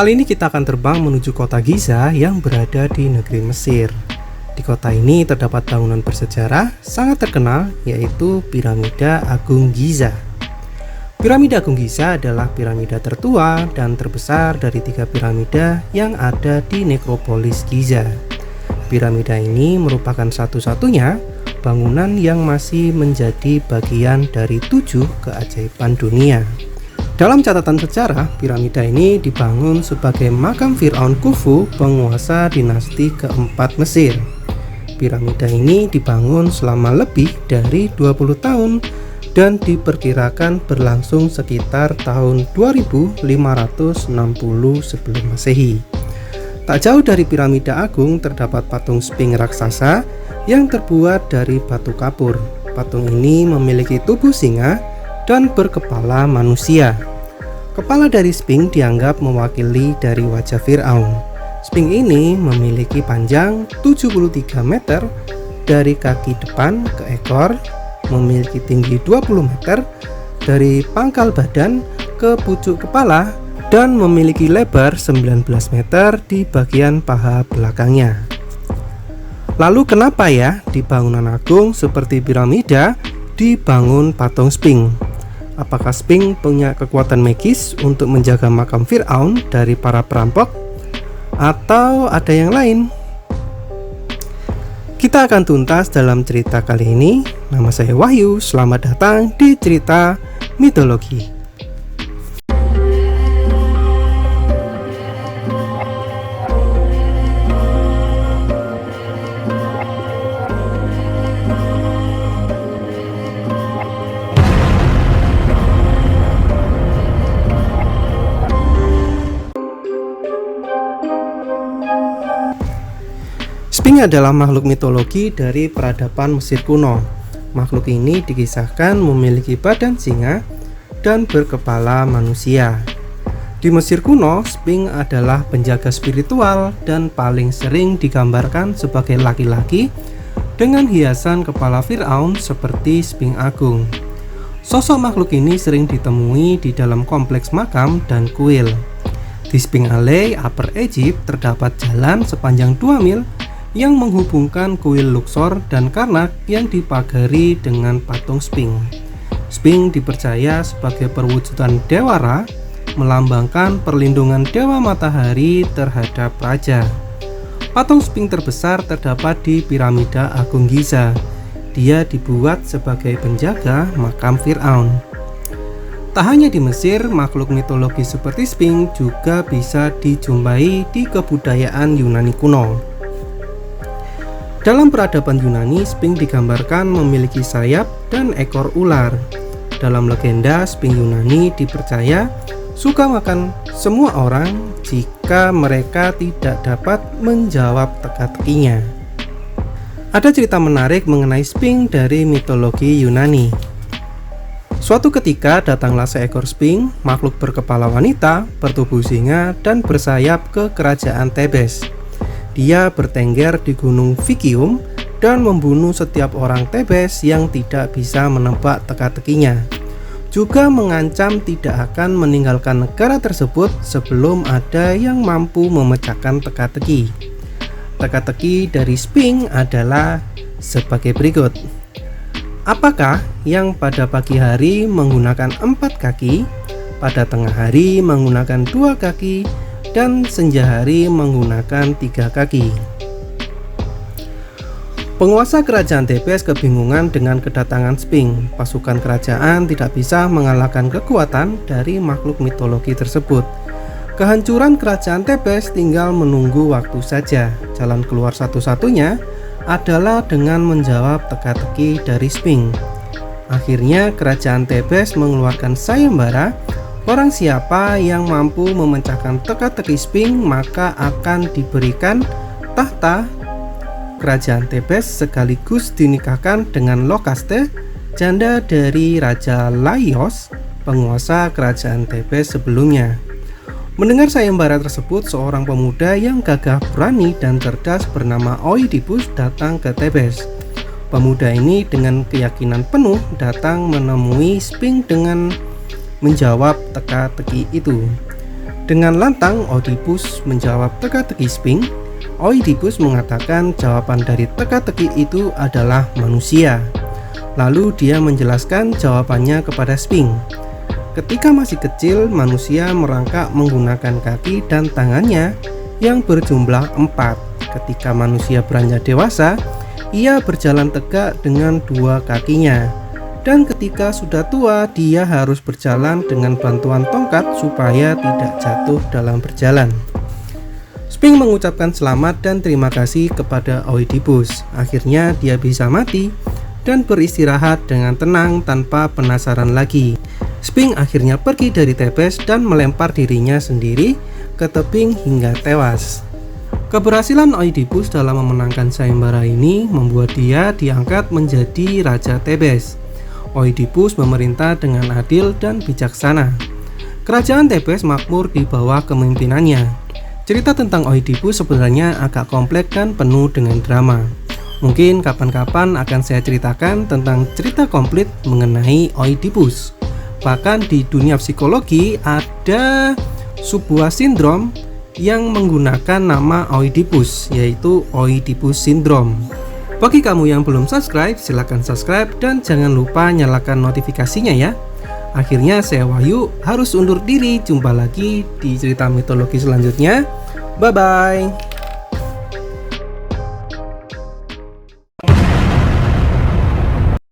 Kali ini kita akan terbang menuju kota Giza yang berada di negeri Mesir. Di kota ini terdapat bangunan bersejarah sangat terkenal, yaitu Piramida Agung Giza. Piramida Agung Giza adalah piramida tertua dan terbesar dari 3 piramida yang ada di nekropolis Giza. Piramida ini merupakan satu-satunya bangunan yang masih menjadi bagian dari 7 keajaiban dunia. Dalam catatan sejarah, piramida ini dibangun sebagai makam Fir'aun Khufu, penguasa dinasti keempat Mesir. Piramida ini dibangun selama lebih dari 20 tahun dan diperkirakan berlangsung sekitar tahun 2560 sebelum Masehi. Tak jauh dari piramida agung terdapat patung Sphinx raksasa yang terbuat dari batu kapur. Patung ini memiliki tubuh singa dan berkepala manusia. Kepala dari Sphinx dianggap mewakili dari wajah Fir'aun. Sphinx ini memiliki panjang 73 meter dari kaki depan ke ekor, memiliki tinggi 20 meter dari pangkal badan ke pucuk kepala, dan memiliki lebar 19 meter di bagian paha belakangnya. Lalu kenapa ya di bangunan agung seperti piramida dibangun patung Sphinx? Apakah Sphinx punya kekuatan magis untuk menjaga makam Fir'aun dari para perampok? Atau ada yang lain? Kita akan tuntas dalam cerita kali ini. Nama saya Wahyu, selamat datang di cerita mitologi. Sphinx adalah makhluk mitologi dari peradaban Mesir kuno. Makhluk ini dikisahkan memiliki badan singa dan berkepala manusia. Di Mesir kuno, Sphinx adalah penjaga spiritual dan paling sering digambarkan sebagai laki-laki dengan hiasan kepala Fir'aun seperti Sphinx Agung. Sosok makhluk ini sering ditemui di dalam kompleks makam dan kuil. Di Sphinx Alley, Upper Egypt, terdapat jalan sepanjang 2 mil yang menghubungkan kuil Luxor dan Karnak yang dipagari dengan patung Sphinx. Sphinx dipercaya sebagai perwujudan Dewa Ra, melambangkan perlindungan Dewa Matahari terhadap raja. Patung Sphinx terbesar terdapat di Piramida Agung Giza. Dia dibuat sebagai penjaga makam Fir'aun. Tak hanya di Mesir, makhluk mitologi seperti Sphinx juga bisa dijumpai di kebudayaan Yunani kuno. Dalam peradaban Yunani, Sphinx digambarkan memiliki sayap dan ekor ular. Dalam legenda, Sphinx Yunani dipercaya suka makan semua orang jika mereka tidak dapat menjawab teka-tekinya. Ada cerita menarik mengenai Sphinx dari mitologi Yunani. Suatu ketika datanglah seekor Sphinx, makhluk berkepala wanita, bertubuh singa, dan bersayap ke kerajaan Tebes. Dia bertengger di gunung Fikium dan membunuh setiap orang Tebes yang tidak bisa menebak teka-tekinya. Juga mengancam tidak akan meninggalkan negara tersebut sebelum ada yang mampu memecahkan teka-teki. Teka-teki dari Sphinx adalah sebagai berikut. Apakah yang pada pagi hari menggunakan 4 kaki, pada tengah hari menggunakan 2 kaki, dan senja hari menggunakan 3 kaki? Penguasa kerajaan Tebes kebingungan dengan kedatangan Sphinx. Pasukan kerajaan tidak bisa mengalahkan kekuatan dari makhluk mitologi tersebut. Kehancuran kerajaan Tebes tinggal menunggu waktu saja. Jalan keluar satu-satunya adalah dengan menjawab teka-teki dari Sphinx. Akhirnya kerajaan Tebes mengeluarkan sayembara. Orang siapa yang mampu memecahkan teka-teki Sphinx maka akan diberikan tahta kerajaan Tebes sekaligus dinikahkan dengan Lokaste, janda dari Raja Laios, penguasa kerajaan Tebes sebelumnya. Mendengar sayembara tersebut, seorang pemuda yang gagah berani dan cerdas bernama Oidipus datang ke Tebes. Pemuda ini dengan keyakinan penuh datang menemui Sphinx dengan menjawab teka-teki itu. Dengan lantang Oedipus menjawab teka-teki Sphinx. Oedipus mengatakan jawaban dari teka-teki itu adalah manusia. Lalu dia menjelaskan jawabannya kepada Sphinx. Ketika masih kecil, manusia merangkak menggunakan kaki dan tangannya yang berjumlah 4. Ketika manusia beranjak dewasa, ia berjalan tegak dengan 2 kakinya. Dan ketika sudah tua, dia harus berjalan dengan bantuan tongkat supaya tidak jatuh dalam berjalan. Sphinx mengucapkan selamat dan terima kasih kepada Oedipus. Akhirnya dia bisa mati dan beristirahat dengan tenang tanpa penasaran lagi. Sphinx akhirnya pergi dari Thebes dan melempar dirinya sendiri ke tebing hingga tewas. Keberhasilan Oedipus dalam memenangkan sayembara ini membuat dia diangkat menjadi Raja Thebes. Oedipus memerintah dengan adil dan bijaksana. Kerajaan Thebes makmur di bawah kepemimpinannya. Cerita tentang Oedipus sebenarnya agak kompleks dan penuh dengan drama. Mungkin kapan-kapan akan saya ceritakan tentang cerita komplit mengenai Oedipus. Bahkan di dunia psikologi ada sebuah sindrom yang menggunakan nama Oedipus, yaitu Oedipus Syndrome. Bagi kamu yang belum subscribe, silahkan subscribe dan jangan lupa nyalakan notifikasinya ya. Akhirnya saya Wahyu harus undur diri. Jumpa lagi di cerita mitologi selanjutnya. Bye bye.